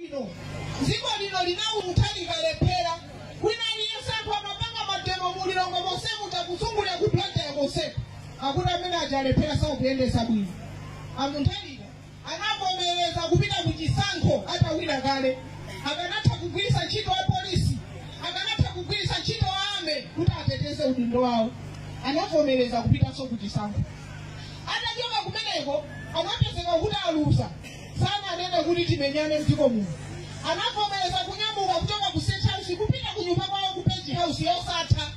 Ziko lino lina umutali kalepera. Wina liyesantu amapanga mademo mulilongo mosefu takusungule kuplanta ya mosefu. Hakuna mena ajalepera sao kuende sabini. Amuntalika. Anapomeleza kupita kujisanko hata wina gale. Akanata kugwisa nchito wa polisi. Akanata kugwisa nchito wa ame. Kuta ateteze udindo wao. Anapomeleza kupita so kujisanko. Hata joka kumeneko. Anapeseka kuta alusa. Sana anenda kuti timenyane mtiko mungu. Anapomeleza kunyamuka kutoka ku State House kupita kunyumba kwao ku Page House yosatha.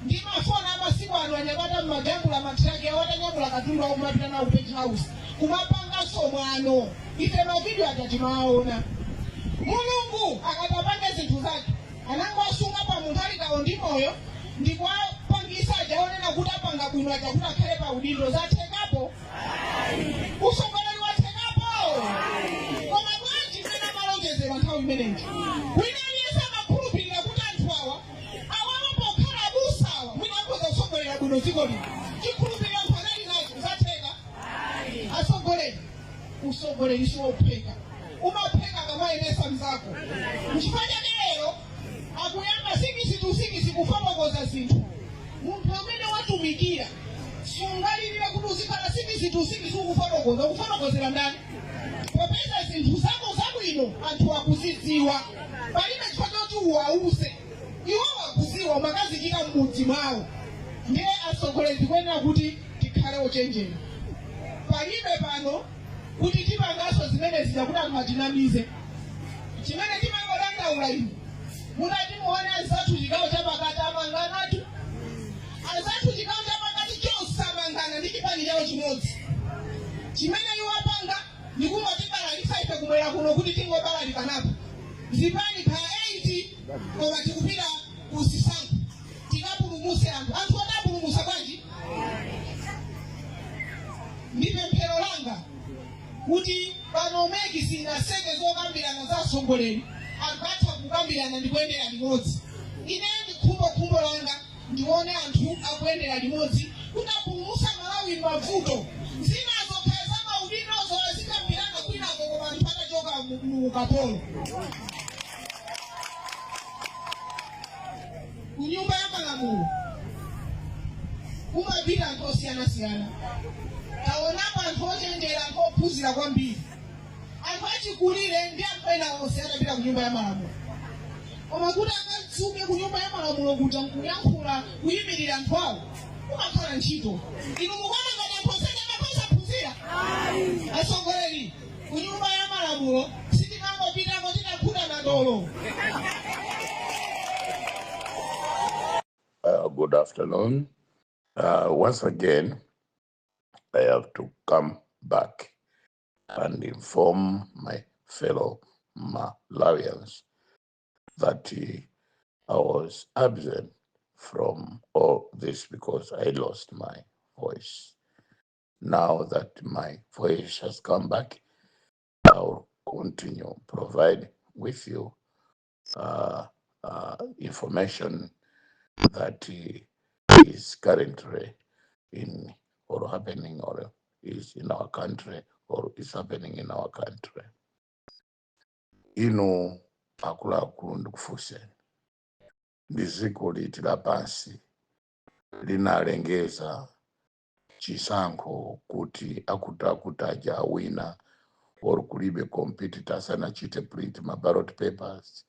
Ndima fona amasiku anu anyabata mmajambula matraki awatanyamula katundu au kumapita na ku Page House. Kumapanga somwano. Ife mavideo atatimaona. Mulungu akatapanga zinthu zake. Anangosunga pa munthalika ondimoyo ndikwa pangisa ajaonena kuti apanga bwino ajakuti akhale pa udindo zathekapo. Usongoleli wathekapo. Koma bwanji mena malonjezero nthawi imeneyi. Wina aliyesa makhulupirira kuti anthu awa awapokhala abusawa mwina akhoza kusongolera bwino dziko lino. Chikhulupirira mphanali nazo zatheka. Asongoleli. Usongoleri siwopheka. Umapheka kamayenesa mzako. Mchifanya lero akuyamba sikisi kufotokoza zinthu. Munthu amene watumikira sungalirira kuti uzikhala sikisi kufotokozera ndani. Popeza zinthu zako zabwino anthu akuzidziwa. Palibe chifukwa choti uwause. Iwo wakuziwa umakazichita m'mudzi mwawo. Ndiye atsogoleri kuyenera kuti tikhale ochenjera. Palibe pano kuti tipangaso zimene zijakuti anthu atinamize. Chimene timangodandaula ino. Munati muone azathu chigawo chapakati amanganatu. Azathu chigawo chapakati chosamangana ndi chipani chawo chimodzi. Chimene iwo apanga ndikumatibalalikisa ife kumwera kuno kuti tingobalalika napo. Zipani pa 8 koma tikupita kusisanku. Tikapulumuse anthu. Anthu adapulumusa bwanji? Ndipe mphero langa. Kuti panomeki sinaseke zokambirana za asongoleri akatha kukambirana ndikuendera limodzi. Ine ndikhumbo langa ndione anthu akuendera limodzi kuti apulumutsa Malawi mavuto. Zinazo kheza maudino zozikambirana kwinako koma anthu atachoka mu ukapolo. Kunyumba ya Malamulo kumapita anthu osiyana. Taonapa anthu ochenjera anthu ophunzira kwambiri. Anthu achikulire ndi amene onse atapita ku nyumba ya Malamulo. Koma kuti akatsuke ku nyumba ya Malamulo kuti nkuyankhula kuyimirira anthu awo kumakhala ntchito. Inu mukuona ngati anthu onse amapasa phunzira. Atsogoleri ku nyumba ya Malamulo sitinangopitako tinakhuta madolo. Good afternoon. Once again, I have to come back and inform my fellow Malawians that I was absent from all this because I lost my voice. Now that my voice has come back, I'll continue provide with you information that is currently in or happening or is in our country or is happening in our country. Ino akuluakulu ndikufunseni. Ndi dziko liti lapansi linalengeza chisankho kuti akutaja awina or kulibe competitor asanachite print ma ballot papers,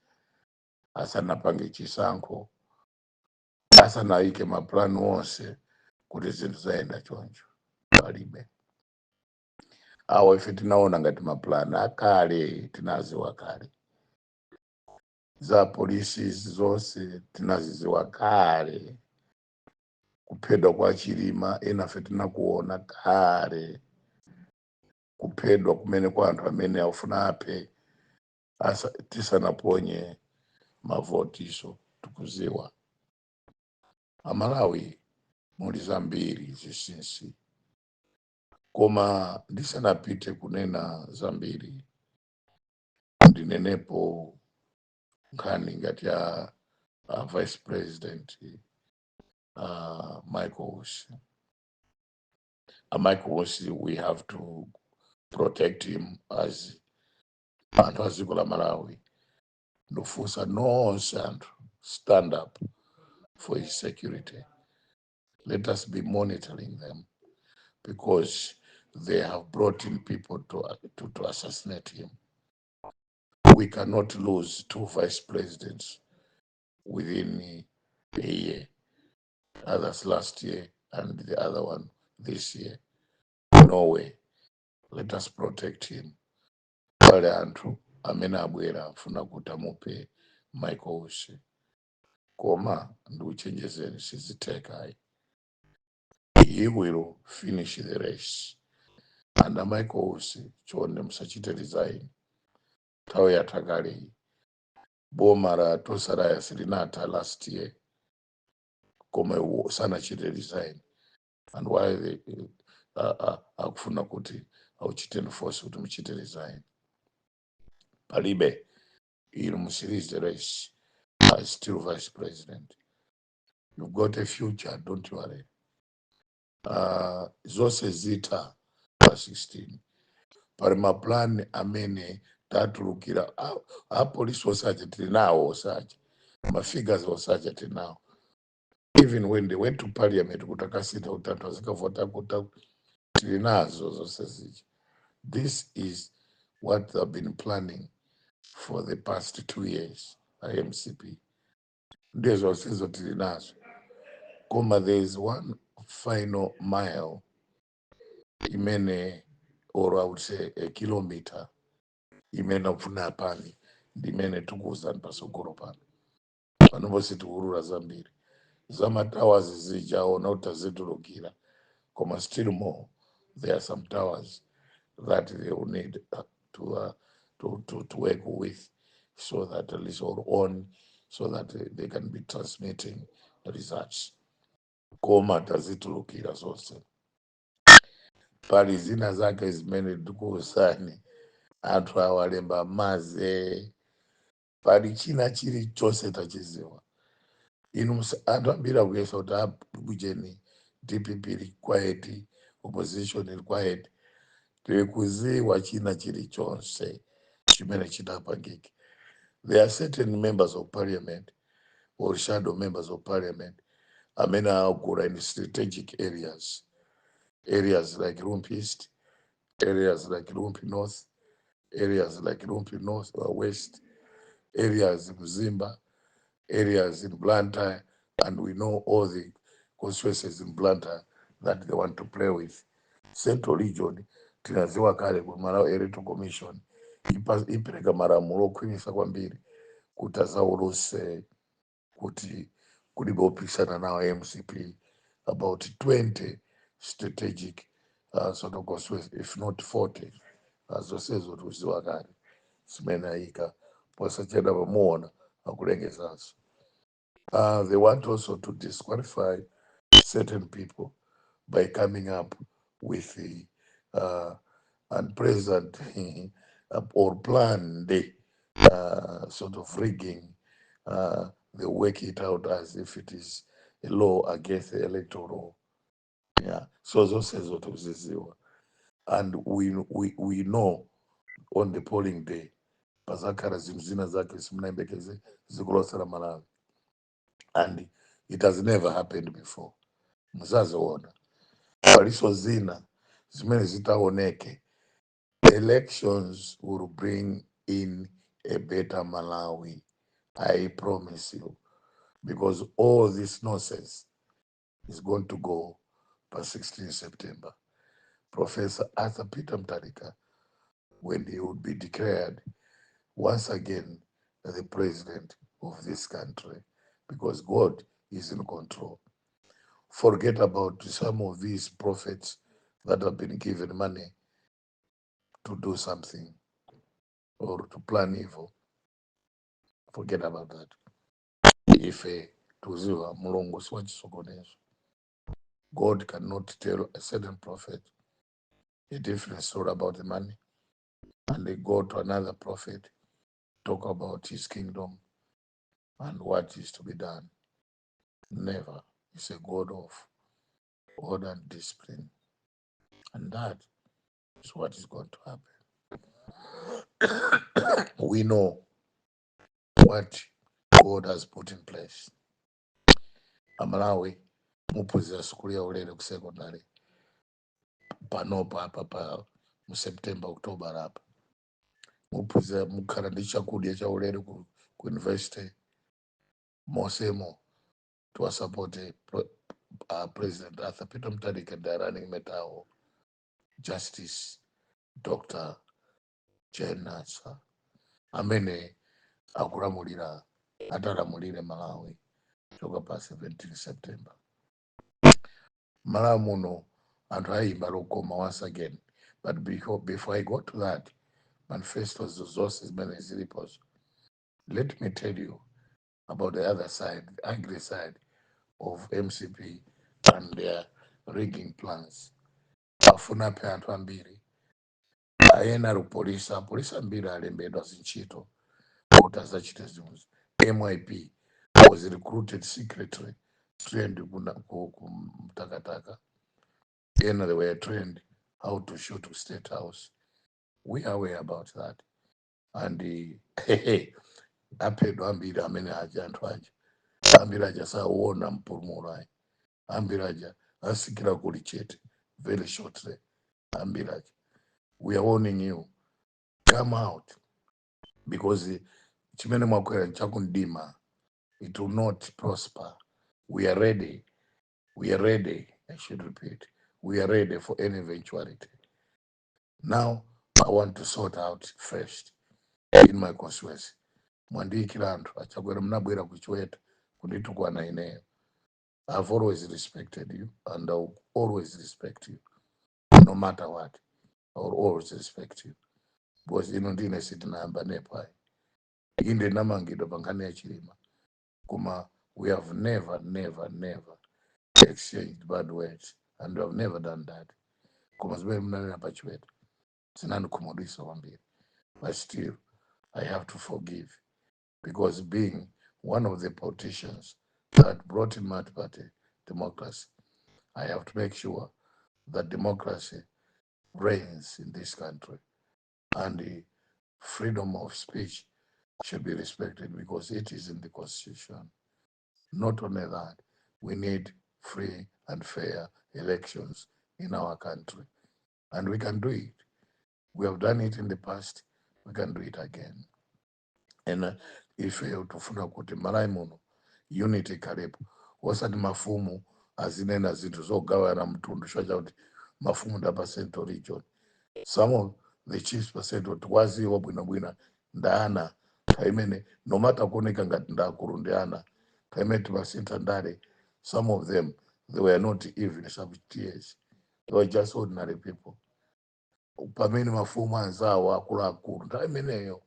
asanapange chisankho, asanaike maplan wonse kuti zinthu zayenda choncho. Palibe. Awo ife tinaona ngati maplan akale tinaziwa kale. Za polisi zonse tinaziziwa kale. Kuphedwa kwa Chilima ena ife tinakuona kale. Kuphedwa kumene kwa anthu amene afuna aphe tisanaponye mavotiso tukuziwa. Amalawi muli zambiri zisinsi. Koma ndisanapite kunena zambiri ndinenepo nkhani ngati ya Vice President Michael Wusi. Michael Wusi, we have to protect him as anthu aziko la Malawi ndofunsa nonse anthu stand up for his security. Let us be monitoring them because they have brought in people to assassinate him. We cannot lose 2 vice presidents within a year, others last year and the other one this year. No way. Let us protect him. Pale anthu amene abwera afuna kuti amupe Michael Usi koma ndikuchenjezeni sizithekayi. He will finish the race. Under Michael Usi chonde musachite resign. Nthawi yatha kale boma la Tosaraya silinatha last year koma sanachite resign. And why they akufuna kuti auchite force kuti muchite resign. Palibe inu musirize the race as still vice president. You've got a future, don't worry. Zose zita pa 16 pali maplan amene tatulukira apolisi osache tinawo osache mafigures osache tinawo. Even when they went to parliament kutakasita utatu azikavota kuta tilinazo zose zichi. This is what they've been planning for the past 2 years. IMCP ndizo sizo tilinazo koma there is one final mile imene, or I would say a kilometer imene akufuna pani ndimene tikuwuzani pasogolo pano panoposi tikurura zambiri zamatowers zijaona kuti tazitulukira koma still more there are some towers that they will need to work with so that at least or on so that they can be transmitting research koma tazitulukira zose. Pali zina zake zimene tikuwuzani anthu awalemba maze pali china chilichonse tachiziwa. Inu anthu ambiri akuyesa kuti abujeni DPP ili quiet, opposition ili quiet. Tikuziwa china chilichonse chimene chidapangika. There are certain members of parliament or shadow members of parliament amene akugula in strategic areas like Lumpi East, areas like Lumpi North, areas like Lumpi North or West, areas in Mzimba, areas in Blantyre, and we know all the constituencies in Blantyre that they want to play with. Central region tinaziwa kale ku Malawi Electoral Commission ipereka malamulo okhwimisa kwambiri kuti azauluse kuti kulibe opikisana nawo MCP about 20 strategic sort of constituencies, if not 40 zosezo tuziwa kale zimene ayika posachedwa pamuona akulengezazo. They want also to disqualify certain people by coming up with the unpleasant or planned sort of rigging. They work it out as if it is a law against the electoral. Yeah, so those are what tuziziwa. And we know on the polling day pazakhala zimzina zake simunayembekeze zikulosera Malawi, and it has never happened before. Muzaziona paliso zina zimene zitaoneke. Elections will bring in a better Malawi, I promise you, because all this nonsense is going to go by 16 September. Professor Arthur Peter Mutharika, when he would be declared once again the president of this country, because God is in control. Forget about some of these prophets that have been given money to do something or to plan evil. Forget about that. If tuziwa mulungu si wachisokonezo. God cannot tell a certain prophet a different story about the money, and they go to another prophet, talk about his kingdom and what is to be done. Never. He's a God of order and discipline. And that is what is going to happen. we know what God has put in place. Amalawi muphunzira sukulu ya ulere ku secondary panopa apa pa mu September October apa muphunzira mukhala ndi chakudya cha ulere ku university mosemo tiwasapoti President Arthur Peter Mutharika ndi running metawo Justice Dr. Jane Natsa amene akulamulira atalamulire Malawi choka pa 17 September. Malawi muno anthu ayimba lokoma once again, but before I go to that, manifestos zonse zimene zilipozo, let me tell you about the other side, the ugly side of MCP and their rigging plans. Afuna pe anthu ambiri ayena rupolisa ambiri alembedwa zinchito kuti azachite zinthu. MIP was recruited secretly, trained kumtakataka, and they were trained how to shoot to State House. We are aware about that. And apedwa ambiri amene aja anthu aja ambiri aja saona mpumulo ayi, ambiri aja asikira kuli chete very shortly. Ambiri aja, we are warning you, come out, because chimene mwakwera chakundima, it will not prosper. We are ready. We are ready. I should repeat. We are ready for any eventuality. Now, I want to sort out first in my constituency. Mwandikira anthu achakwera mnabwera kuchweta kunditukwa na ineyo. I've always respected you and I'll always respect you. No matter what, I'll always respect you. Because ino ndine sitinayamba nepa. Inde namangido pangane ya chilima. Kuma, we have never exchanged bad words, and we have never done that. Kuma zimene mnanena pachweta. Sinani kumudisa wambiri. But still, I have to forgive, because being one of the politicians that brought in my party democracy, I have to make sure that democracy reigns in this country and the freedom of speech should be respected because it is in the Constitution. Not only that, we need free and fair elections in our country, and we can do it. We have done it in the past, we can do it again. And if you tufuna kuti Malawi muno unity kalepo osati mafumu azinena zinthu zogawana mtundu chocha kuti mafumu ndapa Central Region. Some of the chiefs percent waziwa bwinobwino ndana kaimene no matter kuoneka ngati ndakulu ndi ana kaimene timasintha. Some of them, they were not even sub-tiers, they were just ordinary people. Pamene mafumu anzawo akuluakulu nthawi imeneyo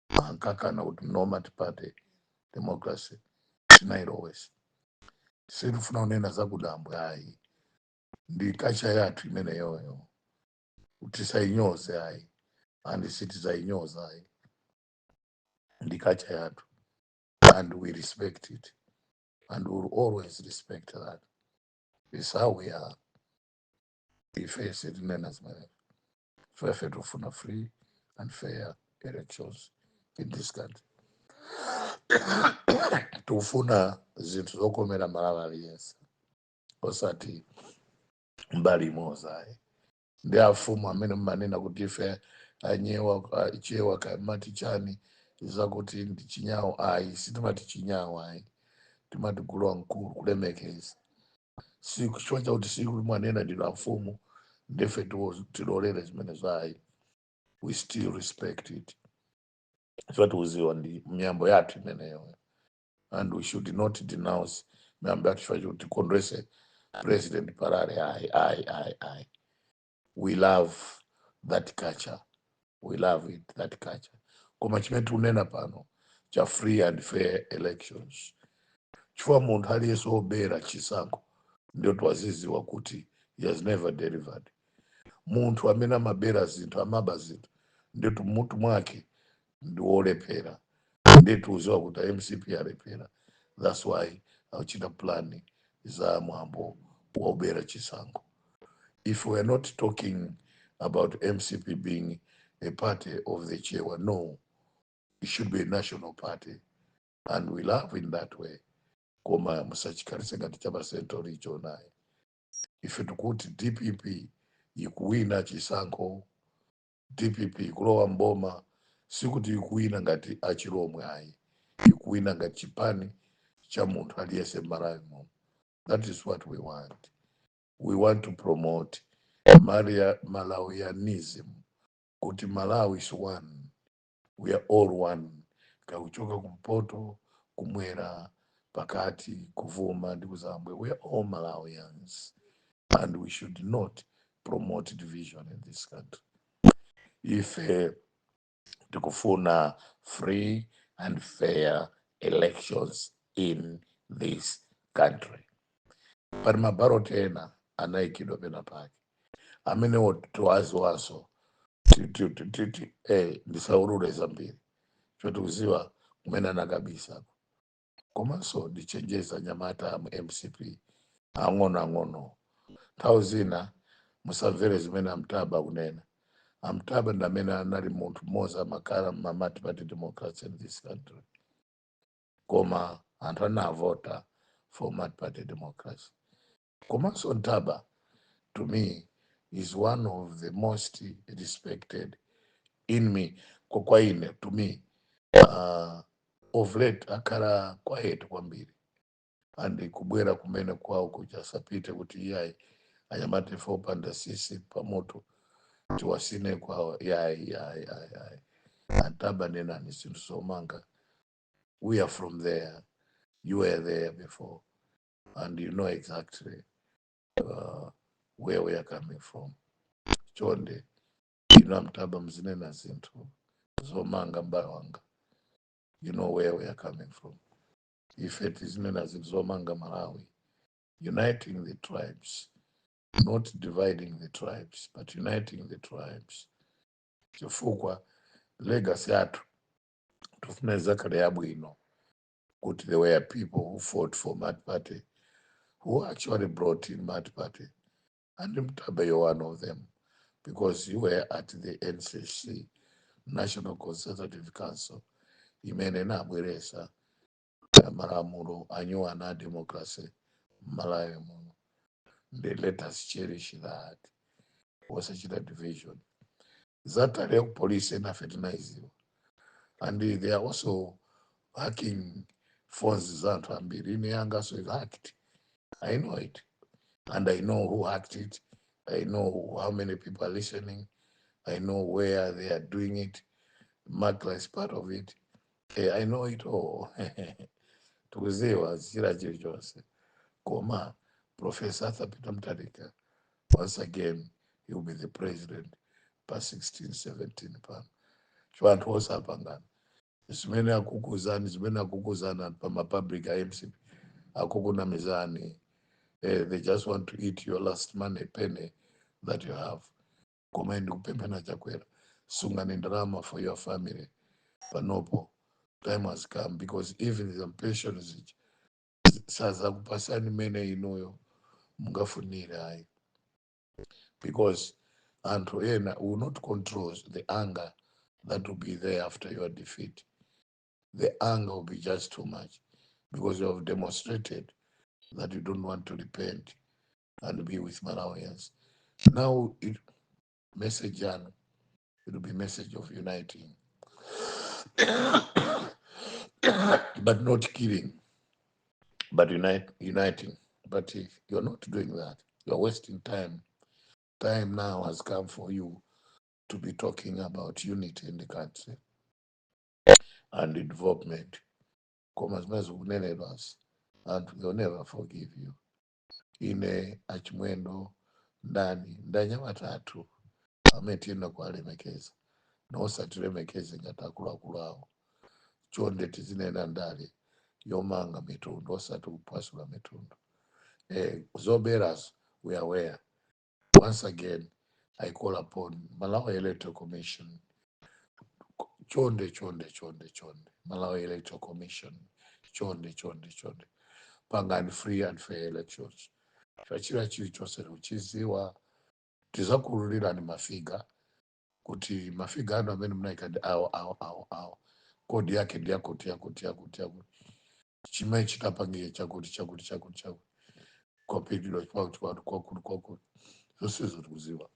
ankakana kuti no party democracy tinailowe. Sitifuna kunena zakudambwe ayi, ndi kacha yathu imeneyoyo tisayinyoze ayi, and sitizayinyoza ayi, ndi kacha yathu, and we respect it, and we will always respect that. This is how we are. Ife sitinena zimene fefe tufuna free and fair elections in this country. Tufuna zinthu zokomera Malawi aliyense osati mbali imodzi ayi. Ndi afumu amene mmanena kuti ife anyewa chewa kamati chani zakuti ndi chinyawo ayi, sitimati chinyawo ayi, timati gulu mkulu kulemekeza. Siku choncha kuti siku mwanena ndino afumu ndife tilolere zimenezo ayi, we still respect it. Tiuziwa ndi miyambo yathu imeneyo, and we should not denounce miyambo yathu chifukwa kuti tikondwese President Parare ayi. We love that culture. We love it, that culture. Koma chimene tikunena pano cha free and fair elections, chifukwa munthu aliyense wobera chisankho ndio twaziziwa kuti he has never delivered. Munthu amene amabera zinthu amaba zinthu ndio mutu mwake ndi wolephera, ndio tiuziwa kuti MCP alephera. That's why akuchita plan za mwambo wobera chisankho. If we're not talking about MCP being a party of the Chewa, no, it should be a national party, and we love in that way. Koma musachikarise ngati chapasentori richo naye ife tikuti DPP ikuwina chisankho, DPP kulowa mboma sikuti ikuwina ngati achiromwe ayi, ikuwina ngati chipani cha munthu aliyese m'Malawi muno. That is what we want. We want to promote Malawianism, kuti Malawi is one, we are all one. Kauchoka kumpoto, kumwera, pakati, kuvuma, ndi kuzambwe, we are all Malawians, and we should not promote division in this country. If tikufuna free and fair elections in this country, pari mabaroti ena anaikidwa pena pake amenewo towaziwaso ndisaurure zambiri chotikuziva kumene anakabisa komanso ndichenjeza nyamata amu MCP ang'ono nthawi zina musamvere zimene amtaba kunena. Amtaba ndamene anali munthu mmodzi amakhala multi-party democracy in this country, koma anthu anavota for multi-party democracy. Komanso Ntaba, to me, is one of the most respected in me, kokwaine, to me, of late akhala quiet kwambiri, and kubwera kumene kwawo kuchasapite kuti iyayi anyamate fopanda sisi pamoto tiwasine kwawo yayi. Antaba nenani sinthu somanga. We are from there, you were there before, and you know exactly where we are coming from. Chonde Mtaba mzinena zinthu zomanga mbawanga, you know where we are coming from. If it is zinena zinthu zomanga Malawi, uniting the tribes, not dividing the tribes, but uniting the tribes. Chifukwa legacy yathu tufuna zakale yabwino kuti there were people who fought for multi-party, who actually brought in multi-party, and Mtaba, you're one of them, because you were at the NCC, National Consultative Council, imene inabweresa malamulo anyuwana democracy Malawi muno. Let us cherish that. Wasachita division. Zatale police na fertilizer, and they are also hacking phones zanthu ambiri. Ine yanga so hacked. I know it, and I know who hacked it. I know how many people are listening. I know where they are doing it. Makla is part of it. I know it all. Tukuziwa zira chilichonse. Koma Professor Arthur Peter Mutharika, once again, he will be the president by 16-17 pound. Chwantu osapangana. Zimene akukuzana pama public IMC akukuna mizani. They just want to eat your last money penny that you have. Koma ndi kupempha chakwera. Sungani drama for your family. Panopo, time has come, because even the pensions saza kupasani mene inoyo mungafunira ayi. Because anthu ena will not control the anger that will be there after your defeat. The anger will be just too much, because you have demonstrated that you don't want to repent and be with Malawians. Now, message, it will be message of uniting, but not killing, but uniting. But if you're not doing that, you're wasting time. Time now has come for you to be talking about unity in the country and involvement. Come as much as and they'll never forgive you. Ine achimwendo ndani ndanyamatatu ametina kwalemekeza nosatilemekeze ngatakuluakulu awo. Chonde tizinena ndale yomanga mitundu osati kupasula mitundu. Zoberas, we are aware. Once again, I call upon Malawi Electoral Commission. Chonde. Malawi Electoral Commission. Chonde. Pangani free and fair elections. Chachira chilichonse luchiziwa tizakululira ni mafiga kuti mafiga ano amene mnaikandi awo kodi yake ndiyakuti chimene chitapangira chakuti kwapitidwa kwakuti zonsezo tikuziwa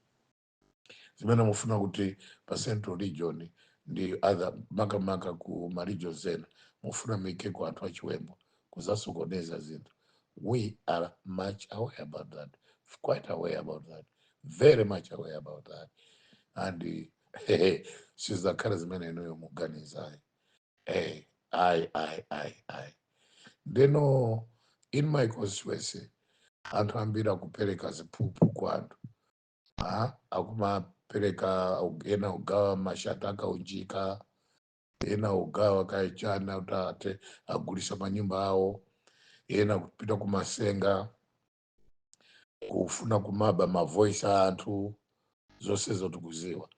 zimene mufuna kuti pa central region ndi other makamaka ku marigion zena mufuna mikeko anthu achiwembo kuzasokoneza zinthu. We are much aware about that, quite aware about that, very much aware about that. And sizakhala zimene inuyo muganizayo. I. Ndeno in my constituency anthu ambiri akupereka ziphuphu kwa anthu akumapereka ena ugawa mashata akaunjika ena ugawa kaichana utate agulisa manyumba awo ena kupita kumasenga kufuna kumaba mavoice a anthu zonsezo tikuziwa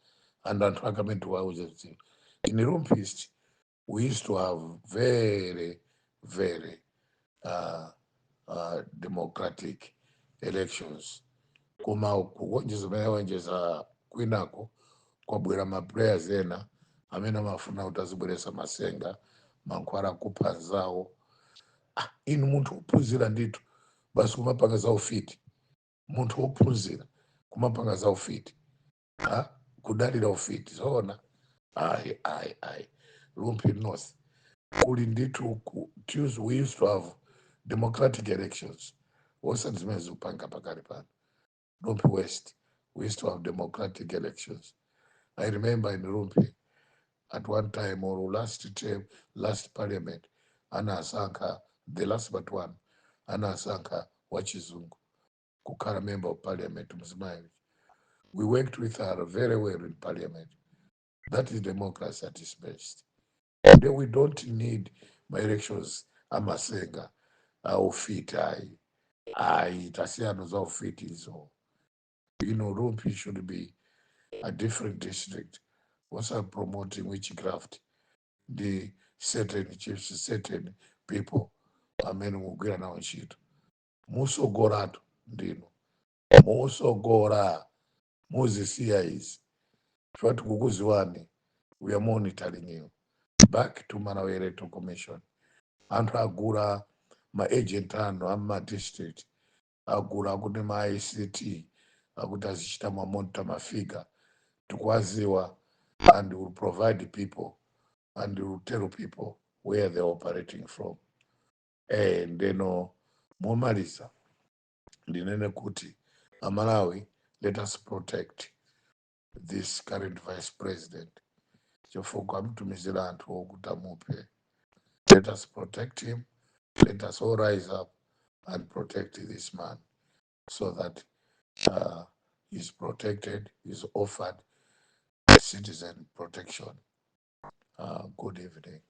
and anthu akamene tiwauze kuti in Rumpist we used to have very democratic elections. Koma kuwonjeza mewonjeza kwinako kwabwera maplayers ena amene amafuna kuti azibweresa masenga mankhwala kupha zawo. Inu munthu wophunzira ndithu basi kumapanga za ufiti, munthu wophunzira kumapanga za ufiti kudalira ufiti zoona. Ayi Lumpini North kuli ndithu we used to have democratic elections osati zimene zikupanga pakali pano. Lumpi West, we used to have democratic elections. I remember in Lumpi at one time or last parliament, Ana Asanka, the last but one, Ana Asanka Wachizungu, kukara member of parliament, Mzimai. We worked with her very well in parliament. That is democracy at its best. And then we don't need my elections, Amasenga, ufiti, tasiano za ufiti hizo. Rumpi should be a different district. Also promoting witchcraft, the certain chiefs, certain people, amene mugwira nawo ntchito. Musogoratu ndino. Musogora. Muzisiya izi. Chifukwa kukuziwani, we are monitoring you. Back to Malawi Electoral Commission. Anthu agula ma agent ano ama district. Agula kuti ma ICT. Akuti azichita monitor mafiga. Tukwaziwa and will provide people and will tell people where they're operating from. And momaliza ndinene kuti Malawi, let us protect this current vice president. Chifukwa mtumizira anthu okuti amupe. Let us protect him. Let us all rise up and protect this man so that he's protected, he's offered citizen protection. Good evening.